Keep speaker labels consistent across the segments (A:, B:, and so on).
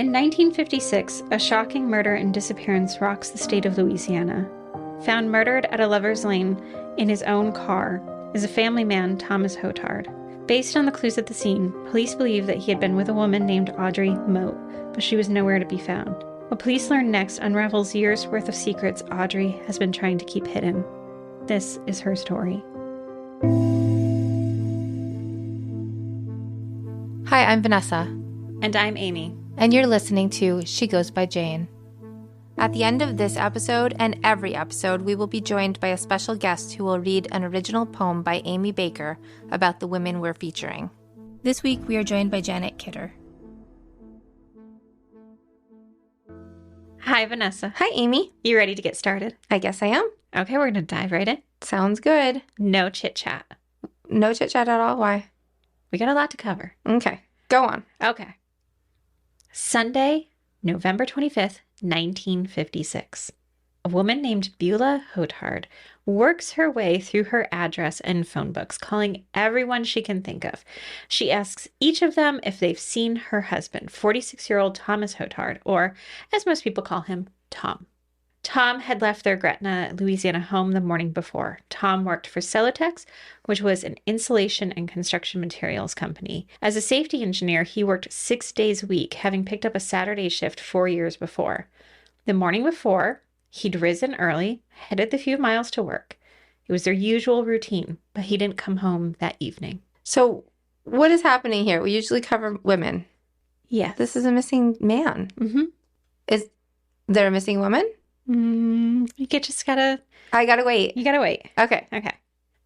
A: In 1956, a shocking murder and disappearance rocks the state of Louisiana. Found murdered at a lover's lane in his own car is a family man, Thomas Hotard. Based on the clues at the scene, police believe that he had been with a woman named Audrey Moate, but she was nowhere to be found. What police learn next unravels years' worth of secrets Audrey has been trying to keep hidden. This is her story.
B: Hi, I'm Vanessa.
A: And I'm Aimee.
B: And you're listening to She Goes by Jane. At the end of this episode and every episode, we will be joined by a special guest who will read an original poem by Amy Baker about the women we're featuring. This week, we are joined by Janet Kidder.
A: Hi, Vanessa.
B: Hi, Amy.
A: You ready to get started?
B: I guess I am.
A: Okay, we're going to dive right in.
B: Sounds good.
A: No chit-chat.
B: No chit-chat at all? Why?
A: We got a lot to cover.
B: Okay, go on.
A: Okay. Sunday, November 25th, 1956. A woman named Beulah Hotard works her way through her address and phone books, calling everyone she can think of. She asks each of them if they've seen her husband, 46-year-old Thomas Hotard, or, as most people call him, Tom. Tom had left their Gretna, Louisiana home the morning before. Tom worked for Celotex, which was an insulation and construction materials company. As a safety engineer, he worked 6 days a week, having picked up a Saturday shift 4 years before. The morning before, he'd risen early, headed the few miles to work. It was their usual routine, but he didn't come home that evening.
B: So, what is happening here? We usually cover women.
A: Yes.
B: This is a missing man.
A: Mm-hmm.
B: Is there a missing woman?
A: You just gotta...
B: I gotta wait.
A: You gotta wait.
B: Okay.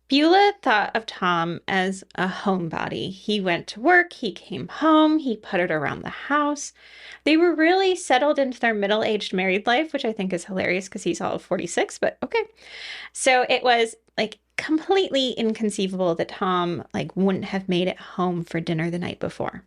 A: Beulah thought of Tom as a homebody. He went to work, he came home, he puttered around the house. They were really settled into their middle-aged married life, which I think is hilarious because he's all of 46, but okay. So it was completely inconceivable that Tom wouldn't have made it home for dinner the night before.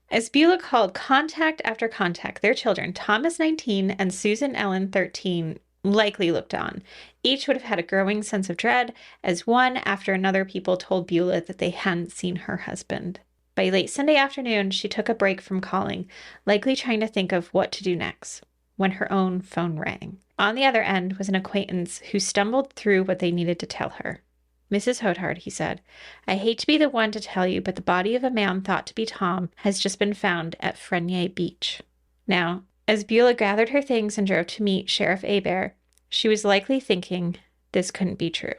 A: As Beulah called contact after contact, their children, Thomas 19 and Susan Ellen 13, likely looked on. Each would have had a growing sense of dread as one after another people told Beulah that they hadn't seen her husband. By late Sunday afternoon, she took a break from calling, likely trying to think of what to do next, when her own phone rang. On the other end was an acquaintance who stumbled through what they needed to tell her. Mrs. Hotard, he said, I hate to be the one to tell you, but the body of a man thought to be Tom has just been found at Frenier Beach. Now, as Beulah gathered her things and drove to meet Sheriff Aimee, she was likely thinking this couldn't be true.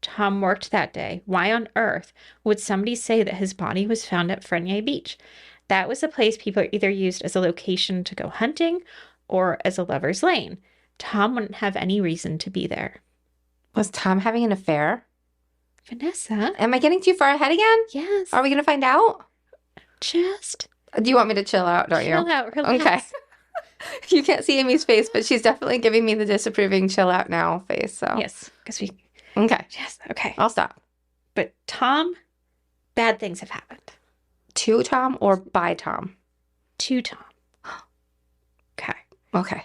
A: Tom worked that day. Why on earth would somebody say that his body was found at Frenier Beach? That was a place people either used as a location to go hunting or as a lover's lane. Tom wouldn't have any reason to be there.
B: Was Tom having an affair?
A: Vanessa?
B: Am I getting too far ahead again?
A: Yes.
B: Are we going to find out?
A: Just...
B: Do you want me to chill out, don't you?
A: Chill out, relax.
B: Okay. You can't see Amy's face, but she's definitely giving me the disapproving chill out now face, so.
A: Yes, because we...
B: Okay.
A: Yes, okay.
B: I'll stop.
A: But Tom, bad things have happened.
B: To Tom or by Tom?
A: To Tom.
B: Okay.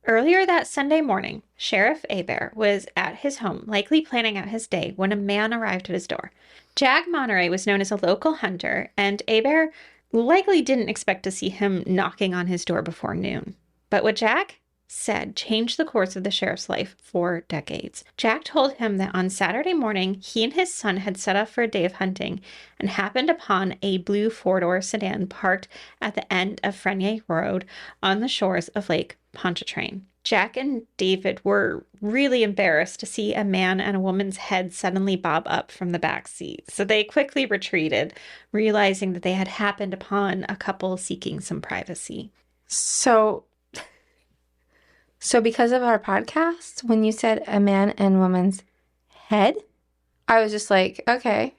A: Earlier that Sunday morning, Sheriff Aimee was at his home, likely planning out his day, when a man arrived at his door. Jack Monterey was known as a local hunter, and Aimee likely didn't expect to see him knocking on his door before noon. But what Jack said changed the course of the sheriff's life for decades. Jack told him that on Saturday morning, he and his son had set off for a day of hunting and happened upon a blue four-door sedan parked at the end of Frenier Road on the shores of Lake Pontchartrain. Jack and David were really embarrassed to see a man and a woman's head suddenly bob up from the back seat, so they quickly retreated, realizing that they had happened upon a couple seeking some privacy.
B: So because of our podcast, when you said a man and woman's head, I was just like, okay,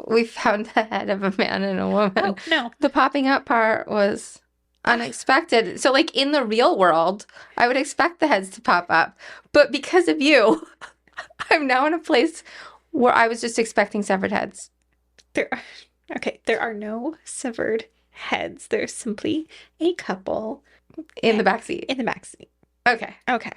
B: we found the head of a man and a woman.
A: Oh, no.
B: The popping up part was unexpected. So in the real world, I would expect the heads to pop up. But because of you, I'm now in a place where I was just expecting severed heads.
A: There are no severed heads. There's simply a couple.
B: In the backseat.
A: In the backseat.
B: Okay.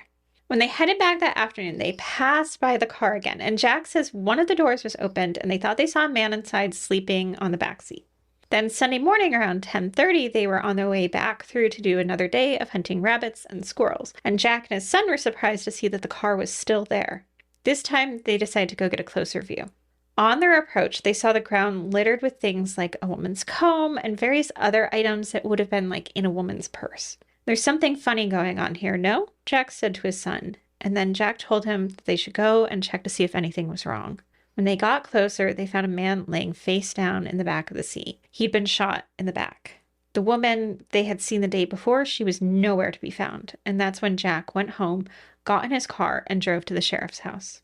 A: When they headed back that afternoon, they passed by the car again, and Jack says one of the doors was opened, and they thought they saw a man inside sleeping on the backseat. Then Sunday morning around 10:30, they were on their way back through to do another day of hunting rabbits and squirrels. And Jack and his son were surprised to see that the car was still there. This time, they decided to go get a closer view. On their approach, they saw the ground littered with things like a woman's comb and various other items that would have been like in a woman's purse. There's something funny going on here, no? Jack said to his son. And then Jack told him that they should go and check to see if anything was wrong. When they got closer, they found a man laying face down in the back of the seat. He'd been shot in the back. The woman they had seen the day before, she was nowhere to be found. And that's when Jack went home, got in his car, and drove to the sheriff's house.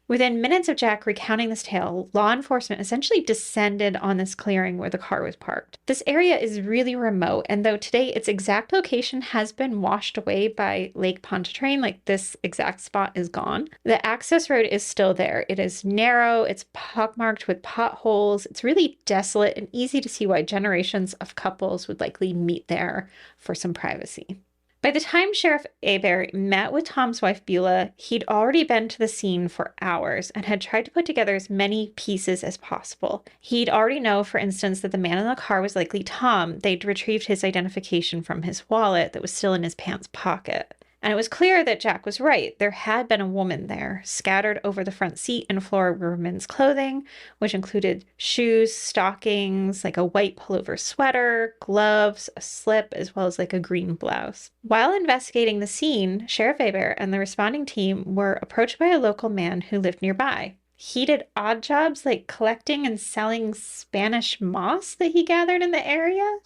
A: Within minutes of Jack recounting this tale, law enforcement essentially descended on this clearing where the car was parked. This area is really remote, and though today its exact location has been washed away by Lake Pontchartrain, like this exact spot is gone, the access road is still there. It is narrow, it's pockmarked with potholes, it's really desolate and easy to see why generations of couples would likely meet there for some privacy. By the time Sheriff Hebert met with Tom's wife Beulah, he'd already been to the scene for hours and had tried to put together as many pieces as possible. He'd already know, for instance, that the man in the car was likely Tom. They'd retrieved his identification from his wallet that was still in his pants pocket. And it was clear that Jack was right. There had been a woman there. Scattered over the front seat and floor were women's clothing, which included shoes, stockings, like a white pullover sweater, gloves, a slip, as well as like a green blouse. While investigating the scene, Sheriff Hebert and the responding team were approached by a local man who lived nearby. He did odd jobs like collecting and selling Spanish moss that he gathered in the area.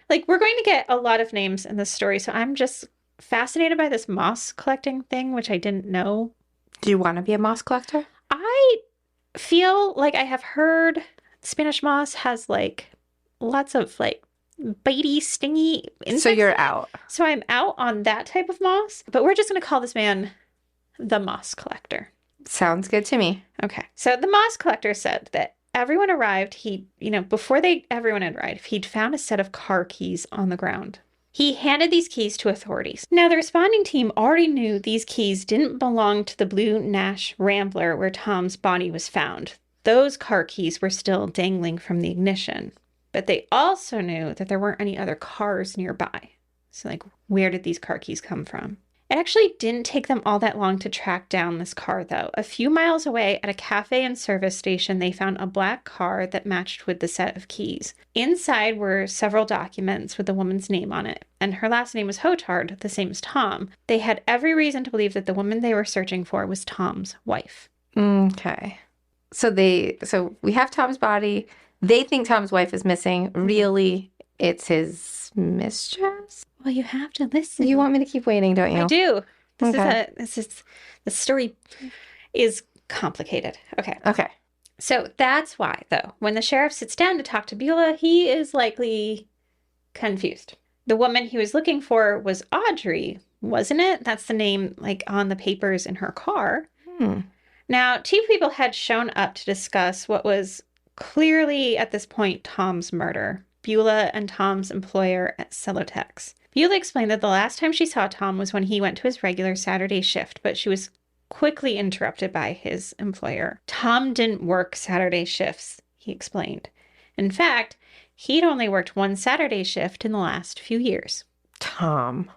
A: Like, we're going to get a lot of names in this story, so I'm just fascinated by this moss collecting thing, which I didn't know.
B: Do you want to be a moss collector?
A: I feel like I have heard Spanish moss has like lots of like bitey, stingy insects.
B: So you're out.
A: So I'm out on that type of moss, but we're just going to call this man the moss collector.
B: Sounds good to me.
A: Okay. So the moss collector said that everyone arrived, before everyone had arrived, he'd found a set of car keys on the ground. He handed these keys to authorities. Now, the responding team already knew these keys didn't belong to the blue Nash Rambler where Tom's body was found. Those car keys were still dangling from the ignition. But they also knew that there weren't any other cars nearby. So, like, where did these car keys come from? It actually didn't take them all that long to track down this car, though. A few miles away at a cafe and service station, they found a black car that matched with the set of keys. Inside were several documents with the woman's name on it, and her last name was Hotard, the same as Tom. They had every reason to believe that the woman they were searching for was Tom's wife.
B: Okay. So we have Tom's body. They think Tom's wife is missing. Really, it's his mistress?
A: Well, you have to listen.
B: You want me to keep waiting, don't you?
A: I do.
B: Okay.
A: The story is complicated. Okay. So that's why, though, when the sheriff sits down to talk to Beulah, he is likely confused. The woman he was looking for was Audrey, wasn't it? That's the name, like, on the papers in her car. Now, two people had shown up to discuss what was clearly, at this point, Tom's murder. Beulah and Tom's employer at Celotex. Beulah explained that the last time she saw Tom was when he went to his regular Saturday shift, but she was quickly interrupted by his employer. Tom didn't work Saturday shifts, he explained. In fact, he'd only worked one Saturday shift in the last few years.
B: Tom.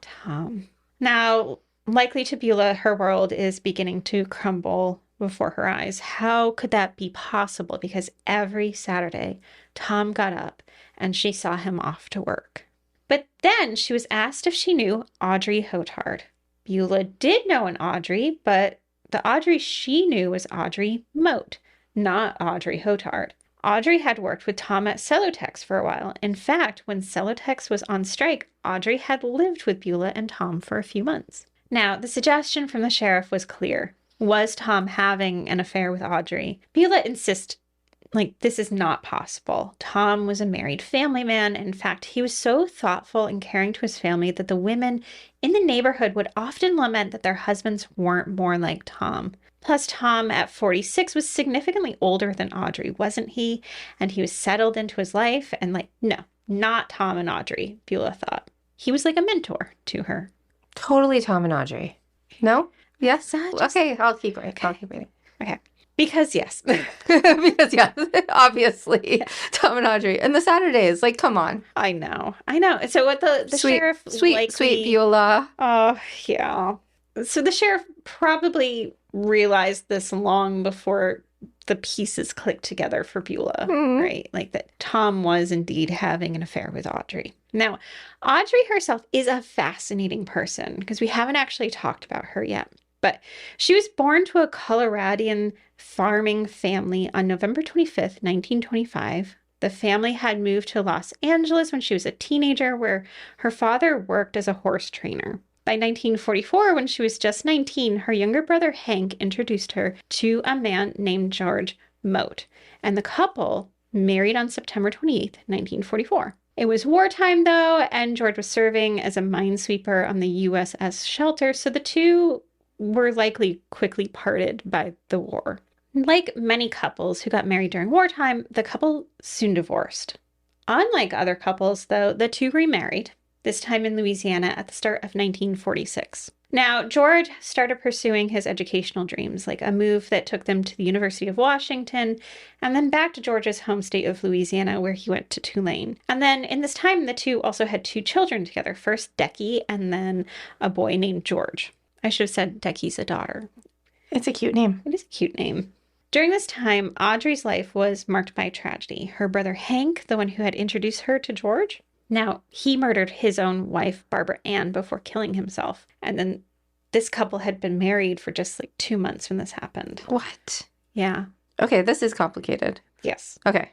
A: Now, likely to Beulah, her world is beginning to crumble before her eyes. How could that be possible? Because every Saturday, Tom got up and she saw him off to work. But then she was asked if she knew Audrey Hotard. Beulah did know an Audrey, but the Audrey she knew was Audrey Moate, not Audrey Hotard. Audrey had worked with Tom at Celotex for a while. In fact, when Celotex was on strike, Audrey had lived with Beulah and Tom for a few months. Now, the suggestion from the sheriff was clear. Was Tom having an affair with Audrey? Beulah insists, this is not possible. Tom was a married family man. In fact, he was so thoughtful and caring to his family that the women in the neighborhood would often lament that their husbands weren't more like Tom. Plus, Tom at 46 was significantly older than Audrey, wasn't he? And he was settled into his life. And no, not Tom and Audrey, Beulah thought. He was like a mentor to her. Totally
B: Tom and Audrey. No? Yes?
A: Just...
B: Okay, I'll keep reading.
A: Okay. Because yes.
B: Because, yeah, obviously, Tom and Audrey. And the Saturdays, like, come on.
A: I know. So what the
B: Sweet,
A: sheriff
B: sweet, sweet Beulah.
A: Oh, yeah. So the sheriff probably realized this long before the pieces clicked together for Beulah, right? Like that Tom was indeed having an affair with Audrey. Now, Audrey herself is a fascinating person because we haven't actually talked about her yet. But she was born to a Coloradian farming family on November 25th, 1925. The family had moved to Los Angeles when she was a teenager, where her father worked as a horse trainer. By 1944, when she was just 19, her younger brother Hank introduced her to a man named George Moate, and the couple married on September 28th, 1944. It was wartime, though, and George was serving as a minesweeper on the USS Shelter, so the two were likely quickly parted by the war. Like many couples who got married during wartime, the couple soon divorced. Unlike other couples, though, the two remarried, this time in Louisiana at the start of 1946. Now, George started pursuing his educational dreams, like a move that took them to the University of Washington, and then back to George's home state of Louisiana, where he went to Tulane. And then in this time, the two also had two children together, first Decky, and then a boy named George. I should have said Decky's a daughter.
B: It's a cute name.
A: It is a cute name. During this time, Audrey's life was marked by tragedy. Her brother Hank, the one who had introduced her to George, now he murdered his own wife, Barbara Ann, before killing himself. And then this couple had been married for just like 2 months when this happened.
B: What?
A: Yeah.
B: Okay, this is complicated.
A: Yes.
B: Okay.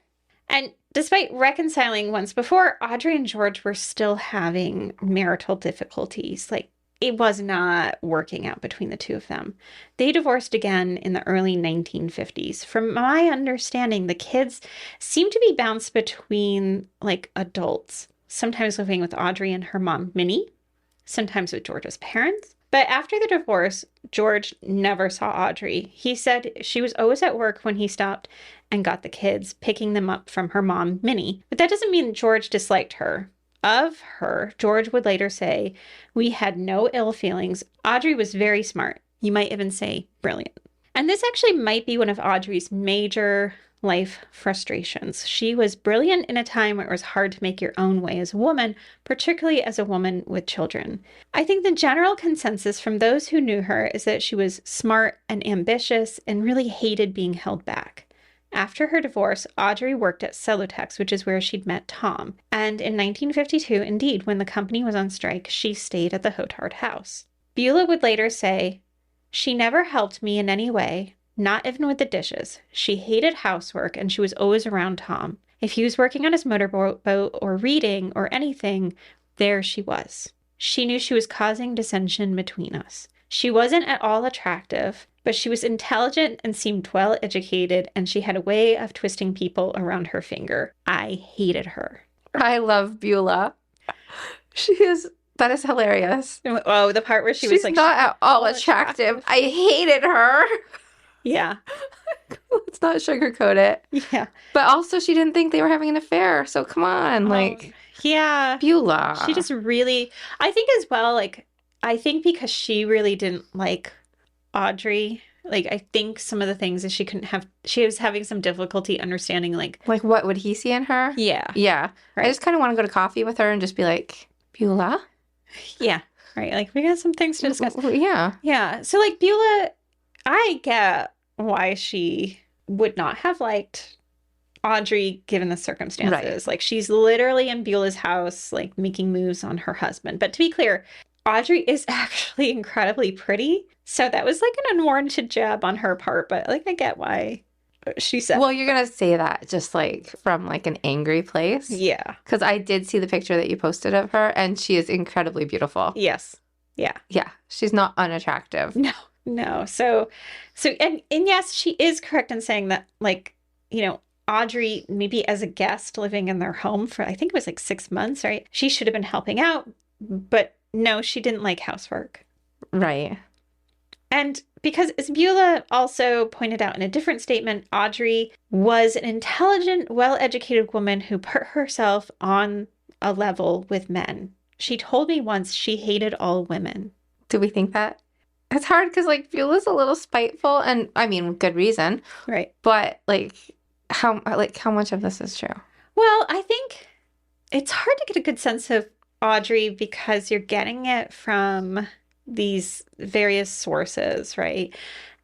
A: And despite reconciling once before, Audrey and George were still having marital difficulties. Like, it was not working out between the two of them. They divorced again in the early 1950s. From my understanding, the kids seemed to be bounced between like adults, sometimes living with Audrey and her mom, Minnie, sometimes with George's parents. But after the divorce, George never saw Audrey. He said she was always at work when he stopped and got the kids, picking them up from her mom, Minnie. But that doesn't mean George disliked her. Of her, George would later say, "We had no ill feelings. Audrey was very smart. You might even say brilliant." And this actually might be one of Audrey's major life frustrations. She was brilliant in a time where it was hard to make your own way as a woman, particularly as a woman with children. I think the general consensus from those who knew her is that she was smart and ambitious and really hated being held back. After her divorce, Audrey worked at Celotex, which is where she'd met Tom. And in 1952, indeed, when the company was on strike, she stayed at the Hotard house. Beulah would later say, "She never helped me in any way, not even with the dishes. She hated housework and she was always around Tom. If he was working on his motorboat or reading or anything, there she was. She knew she was causing dissension between us. She wasn't at all attractive, but she was intelligent and seemed well educated, and she had a way of twisting people around her finger. I hated her."
B: I love Beulah. That is hilarious.
A: Oh, the part where she's was like,
B: not at all attractive. I hated her.
A: Yeah.
B: Let's not sugarcoat it.
A: Yeah.
B: But also, she didn't think they were having an affair. So come on,
A: yeah.
B: Beulah.
A: She just really, I think as well, like, I think because she really didn't like Audrey, like, I think some of the things that she was having some difficulty understanding, like
B: what would he see in her?
A: Yeah.
B: Yeah.
A: Right.
B: I just kind of want to go to coffee with her and just be like, "Beulah?"
A: Yeah. Right. Like, we got some things to discuss.
B: Yeah.
A: Yeah. So, like, Beulah, I get why she would not have liked Audrey given the circumstances. Right. Like, she's literally in Beulah's house, like, making moves on her husband. But to be clear, Audrey is actually incredibly pretty. So that was like an unwarranted jab on her part. But, like, I get why she said.
B: Well, you're going to say that just like from like an angry place.
A: Yeah.
B: Because I did see the picture that you posted of her and she is incredibly beautiful.
A: Yes. Yeah.
B: Yeah. She's not unattractive.
A: No. So and yes, she is correct in saying that, like, you know, Audrey, maybe as a guest living in their home for, I think it was like 6 months, right? She should have been helping out, but no, she didn't like housework.
B: Right.
A: And because, as Beulah also pointed out in a different statement, Audrey was an intelligent, well-educated woman who put herself on a level with men. She told me once she hated all women.
B: Do we think that? It's hard because like Beulah's a little spiteful, and I mean, good reason.
A: Right.
B: But how much of this is true?
A: Well, I think it's hard to get a good sense of Audrey because you're getting it from these various sources, right?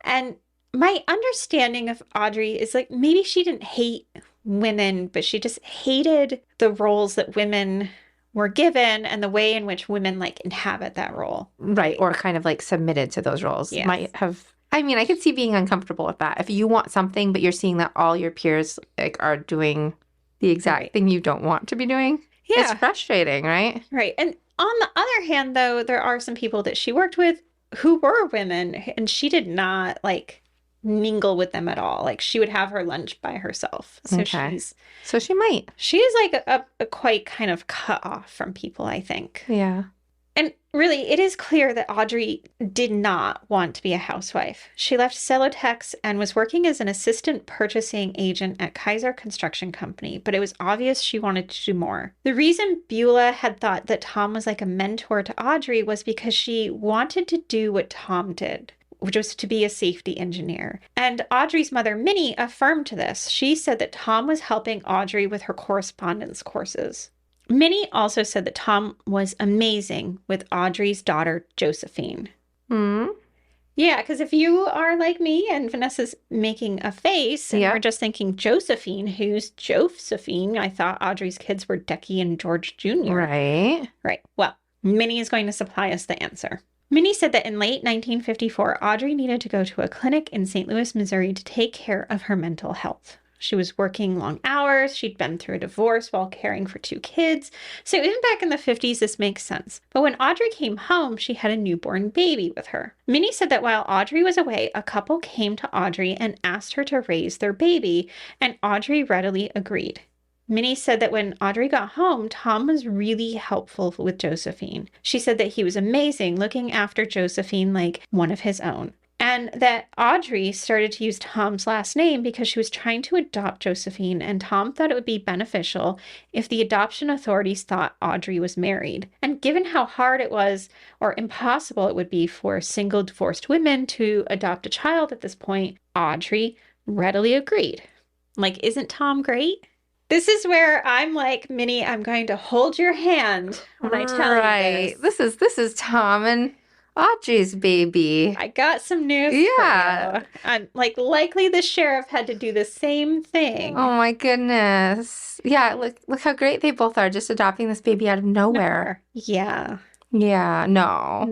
A: And my understanding of Audrey is like maybe she didn't hate women, but she just hated the roles that women were given and the way in which women like inhabit that role.
B: Right, or kind of like submitted to those roles.
A: Yes.
B: Might have. I mean, I could see being uncomfortable with that. If you want something, but you're seeing that all your peers like are doing the exact
A: Right.
B: thing you don't want to be doing,
A: Yeah.
B: it's frustrating, right?
A: Right. And on the other hand, though, there are some people that she worked with who were women, and she did not like mingle with them at all. Like she would have her lunch by herself. So
B: Okay. So she might.
A: she is like a quite kind of cut off from people, I think.
B: Yeah.
A: And really, it is clear that Audrey did not want to be a housewife. She left Celotex and was working as an assistant purchasing agent at Kaiser Construction Company, but it was obvious she wanted to do more. The reason Beulah had thought that Tom was like a mentor to Audrey was because she wanted to do what Tom did, which was to be a safety engineer. And Audrey's mother, Minnie, affirmed this. She said that Tom was helping Audrey with her correspondence courses. Minnie also said that Tom was amazing with Audrey's daughter, Josephine.
B: Hmm.
A: Yeah, because if you are like me and Vanessa's making a face and
B: Yeah.
A: we're just thinking Josephine, who's Josephine? I thought Audrey's kids were Decky and George Jr.
B: Right.
A: Right. Well, Minnie is going to supply us the answer. Minnie said that in late 1954, Audrey needed to go to a clinic in St. Louis, Missouri to take care of her mental health. She was working long hours. She'd been through a divorce while caring for 2 kids. So even back in the 50s, this makes sense. But when Audrey came home, she had a newborn baby with her. Minnie said that while Audrey was away, a couple came to Audrey and asked her to raise their baby, and Audrey readily agreed. Minnie said that when Audrey got home, Tom was really helpful with Josephine. She said that he was amazing, looking after Josephine like one of his own. And that Audrey started to use Tom's last name because she was trying to adopt Josephine, and Tom thought it would be beneficial if the adoption authorities thought Audrey was married. And given how hard it was, or impossible it would be for single divorced women to adopt a child at this point, Audrey readily agreed. Like, isn't Tom great? This is where I'm like, Minnie, I'm going to hold your hand when I tell you this.
B: This is Tom and Audrey's baby.
A: I got some news
B: Yeah.
A: for you. I'm like, likely the sheriff had to do the same thing.
B: Oh my goodness. Yeah, look how great they both are, just adopting this baby out of nowhere.
A: Yeah.
B: Yeah, no.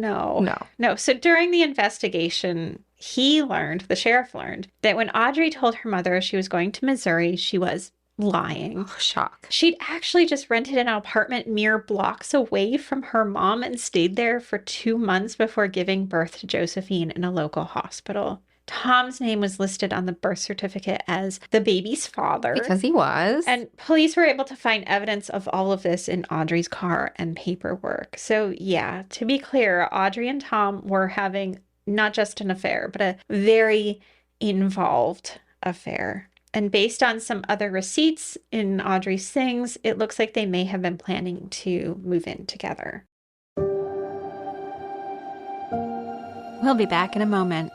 A: No. So during the investigation, the sheriff learned, that when Audrey told her mother she was going to Missouri, she was lying.
B: Oh, shock.
A: She'd actually just rented an apartment mere blocks away from her mom and stayed there for 2 months before giving birth to Josephine in a local hospital. Tom's name was listed on the birth certificate as the baby's father.
B: Because he was.
A: And police were able to find evidence of all of this in Audrey's car and paperwork. So yeah, to be clear, Audrey and Tom were having not just an affair, but a very involved affair. And based on some other receipts in Audrey's things, it looks like they may have been planning to move in together. We'll be back in a moment.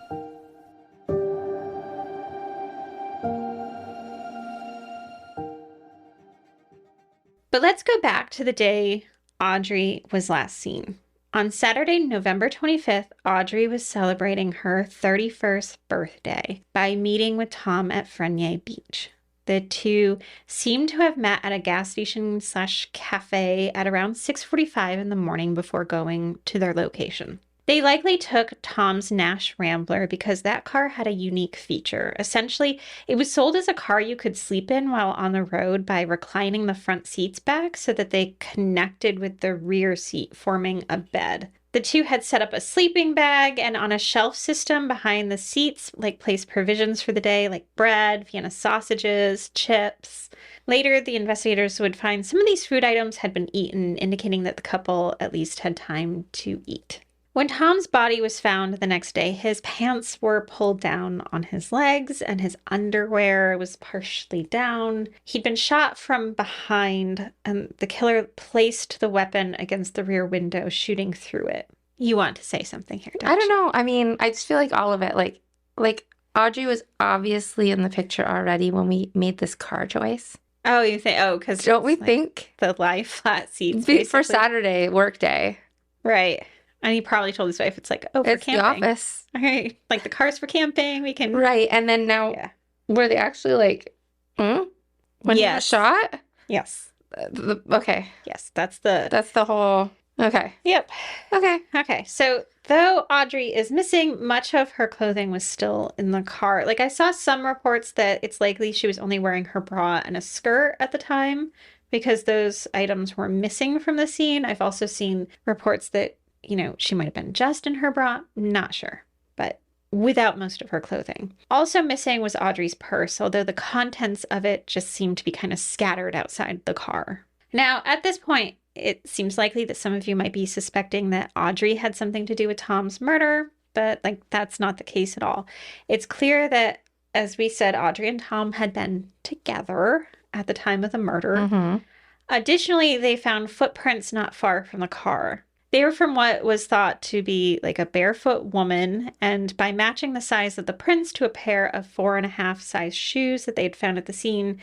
A: But let's go back to the day Audrey was last seen. On Saturday, November 25th, Audrey was celebrating her 31st birthday by meeting with Tom at Frenier Beach. The two seemed to have met at a gas station / cafe at around 6:45 in the morning before going to their location. They likely took Tom's Nash Rambler because that car had a unique feature. Essentially, it was sold as a car you could sleep in while on the road by reclining the front seats back so that they connected with the rear seat, forming a bed. The two had set up a sleeping bag and on a shelf system behind the seats, like placed provisions for the day, like bread, Vienna sausages, chips. Later, the investigators would find some of these food items had been eaten, indicating that the couple at least had time to eat. When Tom's body was found the next day, his pants were pulled down on his legs and his underwear was partially down. He'd been shot from behind, and the killer placed the weapon against the rear window, shooting through it. You want to say something here, don't
B: I don't
A: you?
B: know. I mean, I just feel like all of it, like Audrey was obviously in the picture already when we made this car choice.
A: Oh, you think, oh, because
B: Don't we
A: it's like
B: think?
A: the lie flat seats,
B: For
A: basically.
B: Saturday work day.
A: Right. And he probably told his wife, it's like, oh, for
B: It's the
A: camping.
B: office.
A: All right. Like the car's for camping. We can,
B: Right. And then now,
A: yeah.
B: were they actually like, hmm? When he was
A: Yes.
B: shot?
A: Yes.
B: Okay.
A: Yes. That's the,
B: That's the whole. Okay.
A: yep.
B: Okay.
A: Okay. So though Audrey is missing, much of her clothing was still in the car. Like I saw some reports that it's likely she was only wearing her bra and a skirt at the time because those items were missing from the scene. I've also seen reports that, she might have been just in her bra. Not sure, but without most of her clothing. Also missing was Audrey's purse, although the contents of it just seemed to be kind of scattered outside the car. Now, at this point, it seems likely that some of you might be suspecting that Audrey had something to do with Tom's murder, but that's not the case at all. It's clear that, as we said, Audrey and Tom had been together at the time of the murder.
B: Mm-hmm.
A: Additionally, they found footprints not far from the car. They were from what was thought to be like a barefoot woman, and by matching the size of the prints to a pair of 4.5 size shoes that they had found at the scene,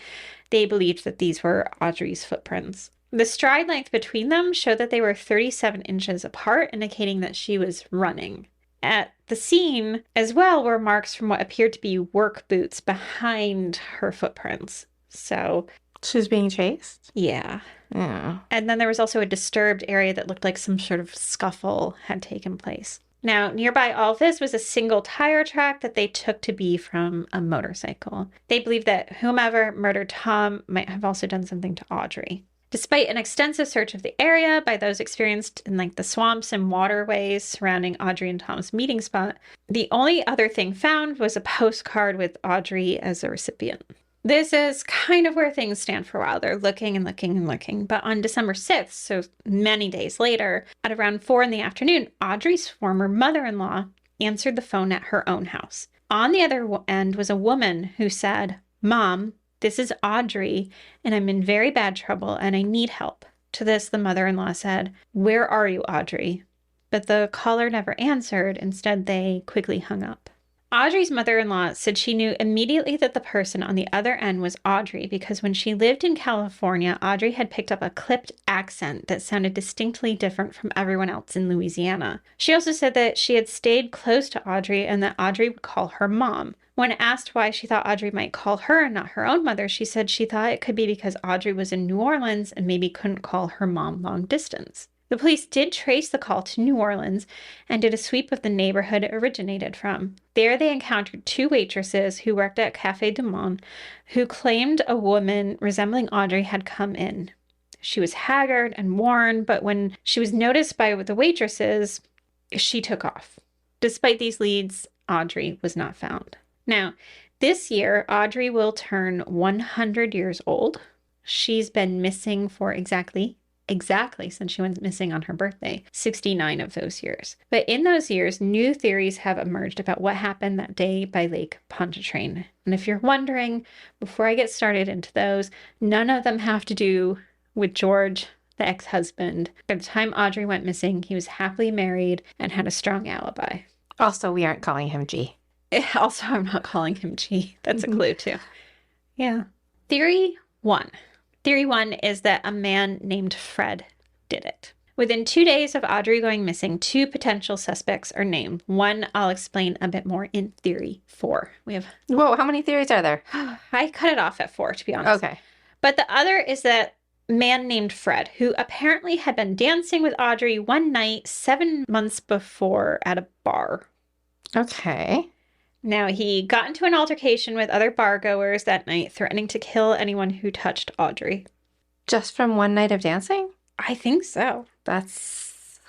A: they believed that these were Audrey's footprints. The stride length between them showed that they were 37 inches apart, indicating that she was running. At the scene as well were marks from what appeared to be work boots behind her footprints. So,
B: She was being chased?
A: yeah.
B: Yeah.
A: And then there was also a disturbed area that looked like some sort of scuffle had taken place. Now, nearby all of this was a single tire track that they took to be from a motorcycle. They believed that whomever murdered Tom might have also done something to Audrey. Despite an extensive search of the area by those experienced in the swamps and waterways surrounding Audrey and Tom's meeting spot, the only other thing found was a postcard with Audrey as a recipient. This is kind of where things stand for a while. They're looking and looking and looking. But on December 6th, so many days later, at around 4 p.m, Audrey's former mother-in-law answered the phone at her own house. On the other end was a woman who said, "Mom, this is Audrey, and I'm in very bad trouble, and I need help." To this, the mother-in-law said, "Where are you, Audrey?" But the caller never answered. Instead, they quickly hung up. Audrey's mother-in-law said she knew immediately that the person on the other end was Audrey because when she lived in California, Audrey had picked up a clipped accent that sounded distinctly different from everyone else in Louisiana. She also said that she had stayed close to Audrey and that Audrey would call her mom. When asked why she thought Audrey might call her and not her own mother, she said she thought it could be because Audrey was in New Orleans and maybe couldn't call her mom long distance. The police did trace the call to New Orleans and did a sweep of the neighborhood it originated from. There they encountered 2 waitresses who worked at Café du Monde who claimed a woman resembling Audrey had come in. She was haggard and worn, but when she was noticed by the waitresses, she took off. Despite these leads, Audrey was not found. Now, this year, Audrey will turn 100 years old. She's been missing for exactly since she went missing on her birthday, 69 of those years. But in those years, new theories have emerged about what happened that day by Lake Pontchartrain. And if you're wondering, before I get started into those, none of them have to do with George, the ex-husband. By the time Audrey went missing, he was happily married and had a strong alibi.
B: Also, we aren't calling him G.
A: Also, I'm not calling him G. That's a clue, too. Yeah. Theory 1. Theory 1 is that a man named Fred did it. Within 2 days of Audrey going missing, 2 potential suspects are named. One I'll explain a bit more in theory 4. We have...
B: Whoa, how many theories are there?
A: I cut it off at 4, to be honest.
B: Okay.
A: But the other is that man named Fred, who apparently had been dancing with Audrey one night 7 months before at a bar.
B: Okay.
A: Now, he got into an altercation with other bargoers that night, threatening to kill anyone who touched Audrey.
B: Just from one night of dancing?
A: I think so.
B: That's...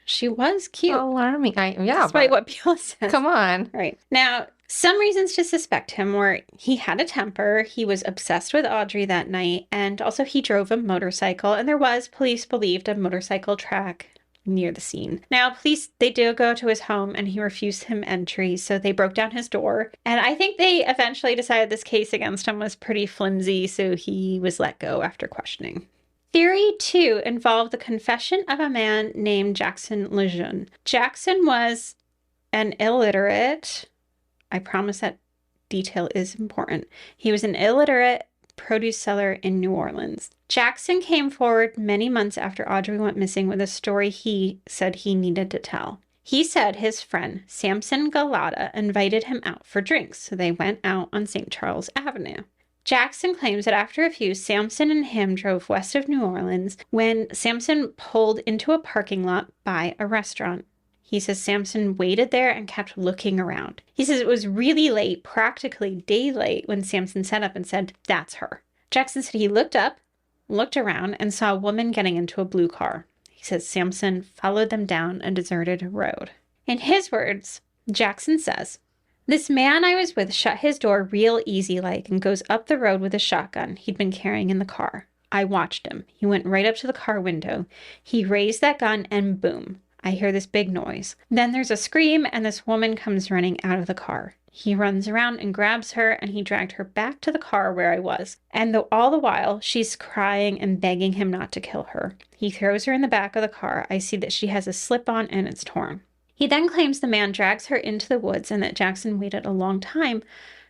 A: She was cute.
B: alarming. Yeah,
A: despite what people said.
B: Come on.
A: Right. Now, some reasons to suspect him were he had a temper, he was obsessed with Audrey that night, and also he drove a motorcycle, and there was, police believed, a motorcycle track near the scene. Now, police, they did go to his home and he refused him entry, so they broke down his door. And I think they eventually decided this case against him was pretty flimsy, so he was let go after questioning. Theory 2 involved the confession of a man named Jackson Lejeune. Jackson was an illiterate, I promise that detail is important. He was an illiterate produce seller in New Orleans. Jackson came forward many months after Audrey went missing with a story he said he needed to tell. He said his friend, Samson Galata, invited him out for drinks, so they went out on St. Charles Avenue. Jackson claims that after a few, Samson and him drove west of New Orleans when Samson pulled into a parking lot by a restaurant. He says Samson waited there and kept looking around. He says it was really late, practically daylight, when Samson sat up and said, "That's her." Jackson said he looked up, looked around, and saw a woman getting into a blue car. He says Samson followed them down a deserted road. In his words, Jackson says, "This man I was with shut his door real easy like and goes up the road with a shotgun he'd been carrying in the car. I watched him. He went right up to the car window. He raised that gun and boom, I hear this big noise. Then there's a scream and this woman comes running out of the car. He runs around and grabs her and he dragged her back to the car where I was. And all the while, she's crying and begging him not to kill her. He throws her in the back of the car. I see that she has a slip-on and it's torn." He then claims the man drags her into the woods and that Jackson waited a long time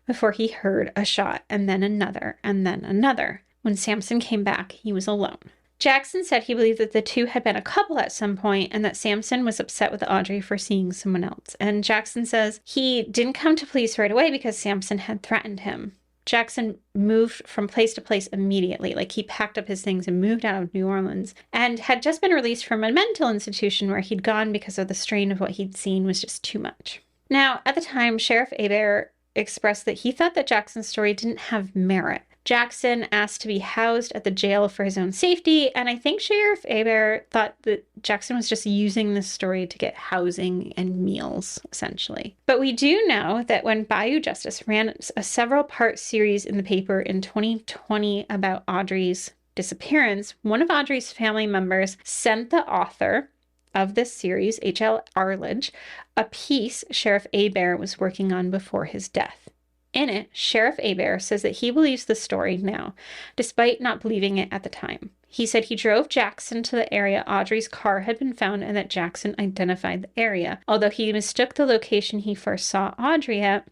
A: before he heard a shot, and then another, and then another. When Samson came back, he was alone. Jackson said he believed that the two had been a couple at some point and that Samson was upset with Audrey for seeing someone else. And Jackson says he didn't come to police right away because Samson had threatened him. Jackson moved from place to place immediately. Like, he packed up his things and moved out of New Orleans and had just been released from a mental institution where he'd gone because of the strain of what he'd seen was just too much. Now, at the time, Sheriff Hebert expressed that he thought that Jackson's story didn't have merit. Jackson asked to be housed at the jail for his own safety, and I think Sheriff Hebert thought that Jackson was just using this story to get housing and meals, essentially. But we do know that when Bayou Justice ran a several-part series in the paper in 2020 about Audrey's disappearance, one of Audrey's family members sent the author of this series, H.L. Arledge, a piece Sheriff Hebert was working on before his death. In it, Sheriff Hebert says that he believes the story now, despite not believing it at the time. He said he drove Jackson to the area Audrey's car had been found and that Jackson identified the area, although he mistook the location he first saw Audrey at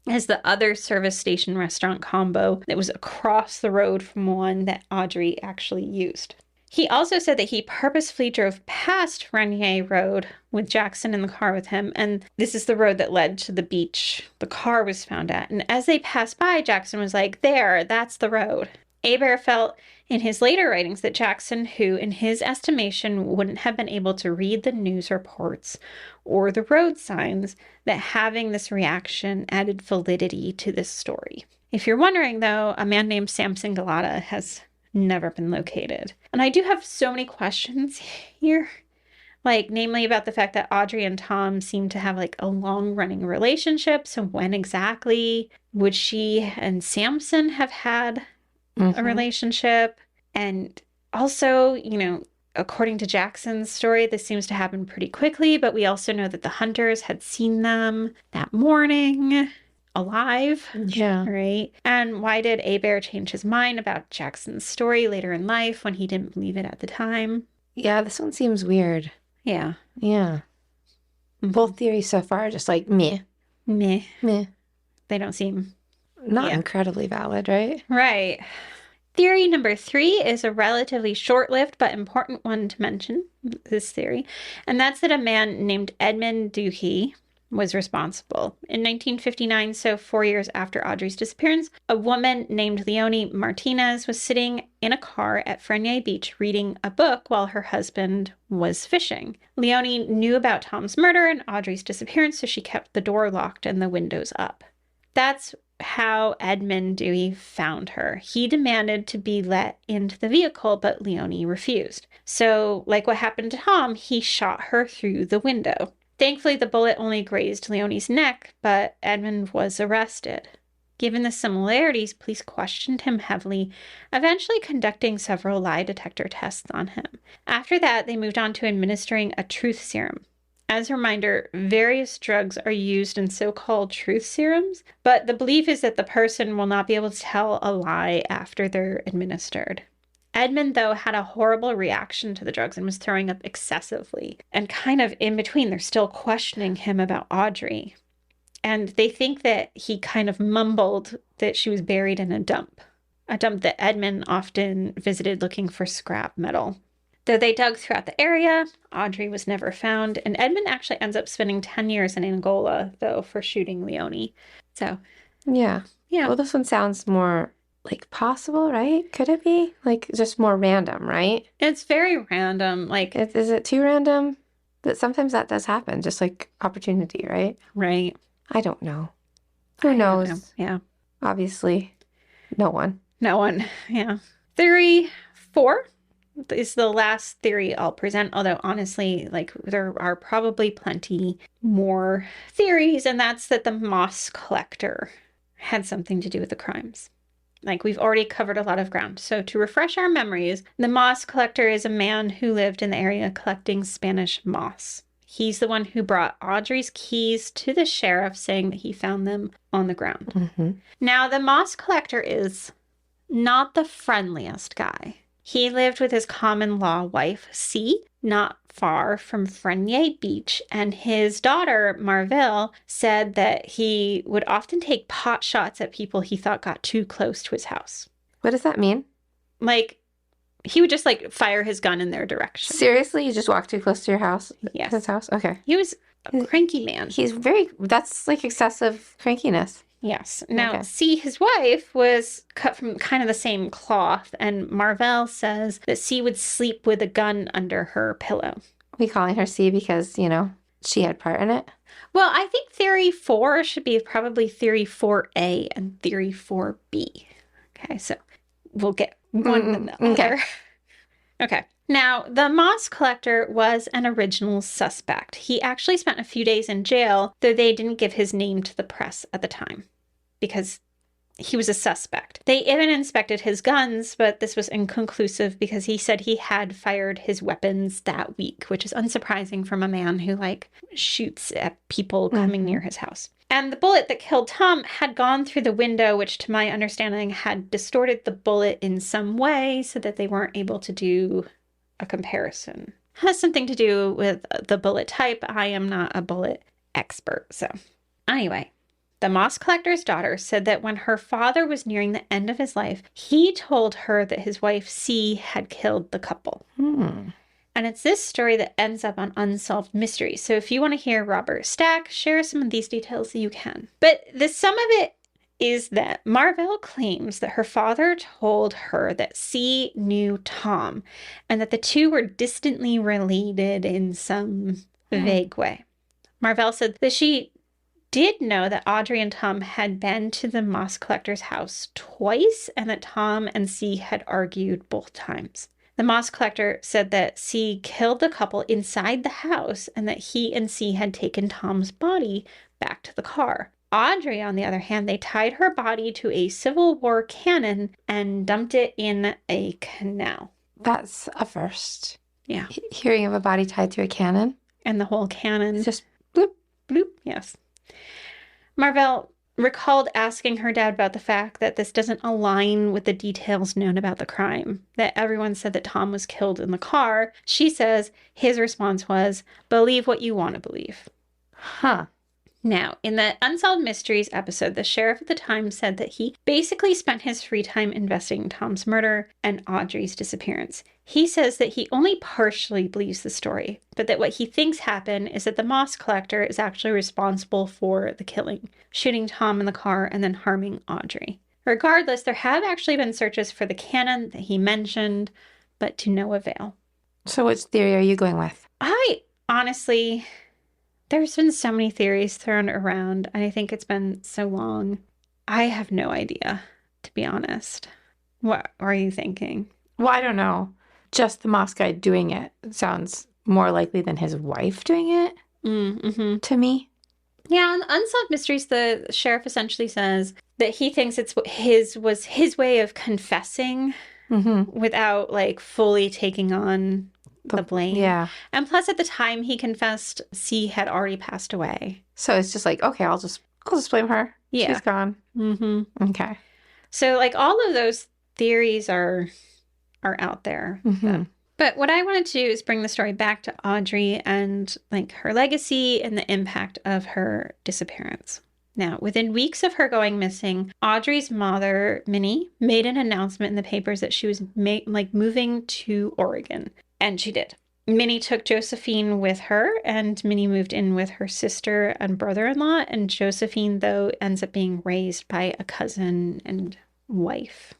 A: as the other service station restaurant combo that was across the road from one that Audrey actually used. He also said that he purposefully drove past Renier Road with Jackson in the car with him, and this is the road that led to the beach the car was found at. And as they passed by, Jackson was like, "There, that's the road." Hebert felt in his later writings that Jackson, who in his estimation wouldn't have been able to read the news reports or the road signs, that having this reaction added validity to this story. If you're wondering, though, a man named Samson Galata has never been located. And I do have so many questions here, like namely about the fact that Audrey and Tom seem to have like a long-running relationship. So when exactly would she and Samson have had a relationship? And also, you know, according to Jackson's story, this seems to happen pretty quickly, but we also know that the hunters had seen them that morning alive.
B: Yeah.
A: Right? And why did Hebert change his mind about Jackson's story later in life when he didn't believe it at the time?
B: Yeah, this one seems weird.
A: Yeah.
B: Yeah. Both theories so far are just like meh.
A: Meh.
B: Meh.
A: They don't seem
B: not incredibly valid, right?
A: Right. Theory number 3 is a relatively short-lived but important one to mention, this theory, and that's that a man named Edmund Doohy was responsible. In 1959, so 4 years after Audrey's disappearance, a woman named Leonie Martinez was sitting in a car at Frenier Beach reading a book while her husband was fishing. Leonie knew about Tom's murder and Audrey's disappearance, so she kept the door locked and the windows up. That's how Edmund Dewey found her. He demanded to be let into the vehicle, but Leonie refused. So, like what happened to Tom, he shot her through the window. Thankfully, the bullet only grazed Leonie's neck, but Edmund was arrested. Given the similarities, police questioned him heavily, eventually conducting several lie detector tests on him. After that, they moved on to administering a truth serum. As a reminder, various drugs are used in so-called truth serums, but the belief is that the person will not be able to tell a lie after they're administered. Edmund, though, had a horrible reaction to the drugs and was throwing up excessively. And kind of in between, they're still questioning him about Audrey. And they think that he kind of mumbled that she was buried in a dump that Edmund often visited looking for scrap metal. Though they dug throughout the area, Audrey was never found. And Edmund actually ends up spending 10 years in Angola, though, for shooting Leone. So,
B: yeah. Well, this one sounds more like possible, right? Could it be? Like just more random, right?
A: It's very random. Like,
B: is it too random? But sometimes that does happen, just like opportunity, right?
A: Right.
B: I don't know. Who knows?
A: Know. Yeah.
B: Obviously, no one.
A: No one. Yeah. Theory 4 is the last theory I'll present, although honestly, like, there are probably plenty more theories, and that's that the moss collector had something to do with the crimes. Like, we've already covered a lot of ground. So to refresh our memories, the moss collector is a man who lived in the area collecting Spanish moss. He's the one who brought Audrey's keys to the sheriff, saying that he found them on the ground.
B: Mm-hmm.
A: Now, the moss collector is not the friendliest guy. He lived with his common law wife, C, not far from Frenier Beach, and his daughter, Marvell, said that he would often take pot shots at people he thought got too close to his house.
B: What does that mean?
A: Like, he would just, like, fire his gun in their direction.
B: Seriously? You just walked too close to your house?
A: Yes.
B: His house? Okay.
A: He was a cranky man.
B: That's like excessive crankiness.
A: Yes. Now, C, his wife, was cut from kind of the same cloth, and Marvell says that C would sleep with a gun under her pillow.
B: We calling her C because, she had part in it?
A: Well, I think theory 4 should be probably theory 4A and theory 4B. Okay, so we'll get one and the other. Okay. Now, the moss collector was an original suspect. He actually spent a few days in jail, though they didn't give his name to the press at the time, because he was a suspect. They even inspected his guns, but this was inconclusive because he said he had fired his weapons that week, which is unsurprising from a man who, like, shoots at people coming near his house. And the bullet that killed Tom had gone through the window, which to my understanding had distorted the bullet in some way so that they weren't able to do a comparison. Has something to do with the bullet type. I am not a bullet expert. So anyway, the moss collector's daughter said that when her father was nearing the end of his life, he told her that his wife C had killed the couple. And it's this story that ends up on Unsolved Mysteries. So if you want to hear Robert Stack share some of these details, you can. But the sum of it is that Marvell claims that her father told her that C knew Tom and that the two were distantly related in some vague way. Marvell said that she did know that Audrey and Tom had been to the moss collector's house twice and that Tom and C had argued both times. The moss collector said that C killed the couple inside the house and that he and C had taken Tom's body back to the car. Audrey, on the other hand, they tied her body to a Civil War cannon and dumped it in a canal.
B: That's a first.
A: Yeah.
B: Hearing of a body tied to a cannon?
A: And the whole cannon.
B: Just bloop.
A: Bloop, yes. Marvell recalled asking her dad about the fact that this doesn't align with the details known about the crime, that everyone said that Tom was killed in the car. She says his response was, "Believe what you want to believe."
B: Huh.
A: Now, in the Unsolved Mysteries episode, the sheriff at the time said that he basically spent his free time investigating Tom's murder and Audrey's disappearance. He says that he only partially believes the story, but that what he thinks happened is that the moss collector is actually responsible for the killing, shooting Tom in the car and then harming Audrey. Regardless, there have actually been searches for the cannon that he mentioned, but to no avail.
B: So which theory are you going with?
A: I honestly... There's been so many theories thrown around, and I think it's been so long. I have no idea, to be honest. What are you thinking?
B: Well, I don't know. Just the moss guy doing it sounds more likely than his wife doing it to me.
A: Yeah, in Unsolved Mysteries, the sheriff essentially says that he thinks was his way of confessing without, like, fully taking on the blame.
B: Yeah.
A: And plus, at the time he confessed, C had already passed away.
B: So it's just like, okay, I'll just blame her.
A: Yeah.
B: She's gone. Okay.
A: So, like, all of those theories are are out there.
B: Mm-hmm.
A: But what I wanted to do is bring the story back to Audrey and like her legacy and the impact of her disappearance. Now, within weeks of her going missing, Audrey's mother, Minnie, made an announcement in the papers that she was moving to Oregon. And she did. Minnie took Josephine with her, and Minnie moved in with her sister and brother-in-law. And Josephine, though, ends up being raised by a cousin and wife.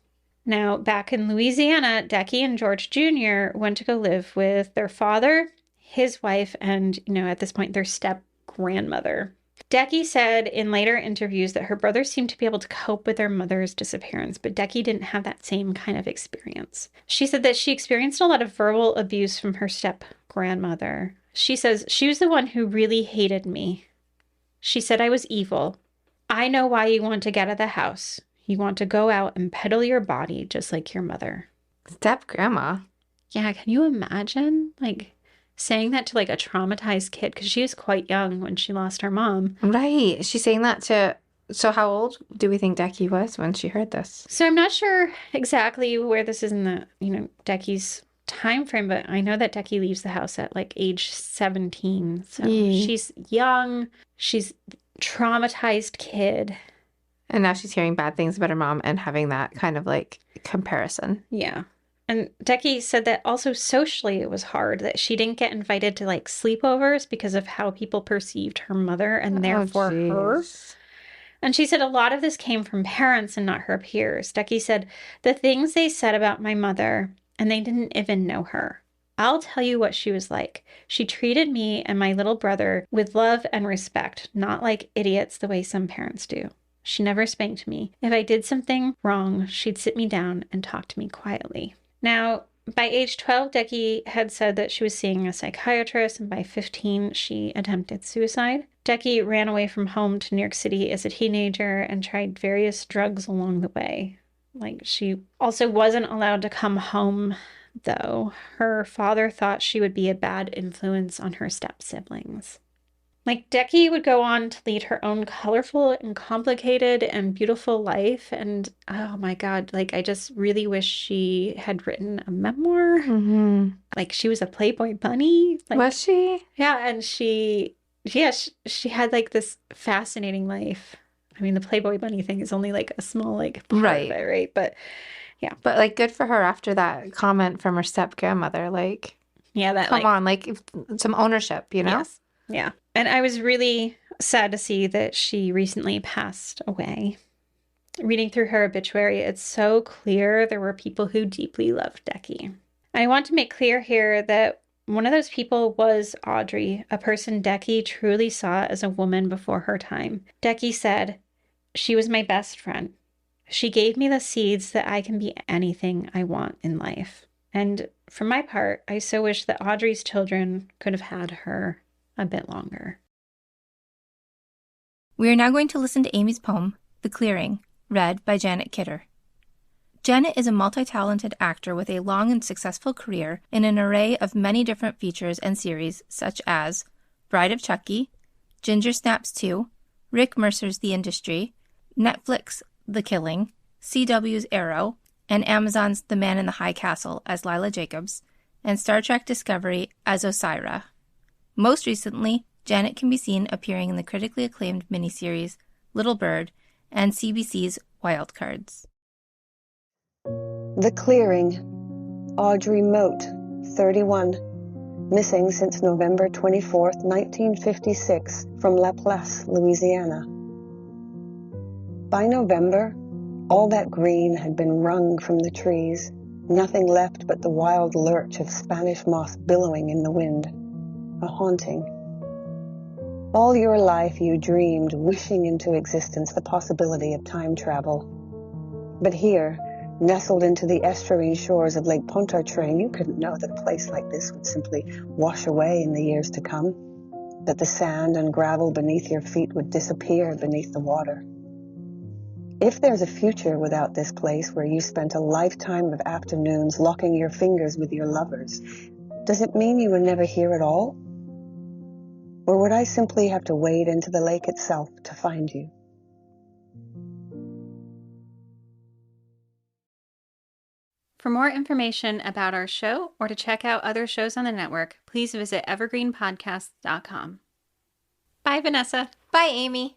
A: Now, back in Louisiana, Decky and George Jr. went to go live with their father, his wife, and, at this point, their step-grandmother. Decky said in later interviews that her brothers seemed to be able to cope with their mother's disappearance, but Decky didn't have that same kind of experience. She said that she experienced a lot of verbal abuse from her step-grandmother. She says, she was the one who really hated me. She said I was evil. I know why you want to get out of the house. You want to go out and peddle your body just like your mother.
B: Step-grandma.
A: Yeah, can you imagine, saying that to, a traumatized kid? Because she was quite young when she lost her mom.
B: Right. She's saying that to... So how old do we think Decky was when she heard this?
A: So I'm not sure exactly where this is in the, Decky's time frame, but I know that Decky leaves the house at, age 17. So she's young. She's traumatized kid.
B: And now she's hearing bad things about her mom and having that kind of comparison.
A: Yeah. And Decky said that also socially it was hard, that she didn't get invited to sleepovers because of how people perceived her mother and therefore her. And she said a lot of this came from parents and not her peers. Decky said, the things they said about my mother, and they didn't even know her. I'll tell you what she was like. She treated me and my little brother with love and respect, not like idiots the way some parents do. She never spanked me. If I did something wrong, she'd sit me down and talk to me quietly. Now, by age 12, Decky had said that she was seeing a psychiatrist, and by 15, she attempted suicide. Decky ran away from home to New York City as a teenager and tried various drugs along the way. She also wasn't allowed to come home, though. Her father thought she would be a bad influence on her step-siblings. Decky would go on to lead her own colorful and complicated and beautiful life. And oh my God, I just really wish she had written a memoir.
B: Mm-hmm.
A: She was a Playboy bunny.
B: Was she?
A: Yeah. And she had this fascinating life. I mean, the Playboy bunny thing is only a small part
B: right.
A: of it, right? But yeah.
B: But good for her after that comment from her step-grandmother.
A: Yeah, that
B: come on, some ownership,
A: Yes. Yeah. And I was really sad to see that she recently passed away. Reading through her obituary, it's so clear there were people who deeply loved Decky. And I want to make clear here that one of those people was Audrey, a person Decky truly saw as a woman before her time. Decky said, she was my best friend. She gave me the seeds that I can be anything I want in life. And for my part, I so wish that Audrey's children could have had her a bit longer.
B: We are now going to listen to Aimee's poem, The Clearing, read by Janet Kidder. Janet is a multi-talented actor with a long and successful career in an array of many different features and series such as Bride of Chucky, Ginger Snaps 2, Rick Mercer's The Industry, Netflix The Killing, CW's Arrow, and Amazon's The Man in the High Castle as Lila Jacobs, and Star Trek Discovery as Osira. Most recently, Janet can be seen appearing in the critically acclaimed miniseries Little Bird and CBC's Wild Cards.
C: The Clearing. Audrey Moate, 31. Missing since November 24, 1956, from La Place, Louisiana. By November, all that green had been wrung from the trees, nothing left but the wild lurch of Spanish moss billowing in the wind. A haunting. All your life you dreamed, wishing into existence the possibility of time travel. But here, nestled into the estuarine shores of Lake Pontchartrain, you couldn't know that a place like this would simply wash away in the years to come, that the sand and gravel beneath your feet would disappear beneath the water. If there's a future without this place where you spent a lifetime of afternoons locking your fingers with your lovers, does it mean you will never hear at all? Or would I simply have to wade into the lake itself to find you?
A: For more information about our show or to check out other shows on the network, please visit evergreenpodcasts.com. Bye, Vanessa.
B: Bye, Aimee.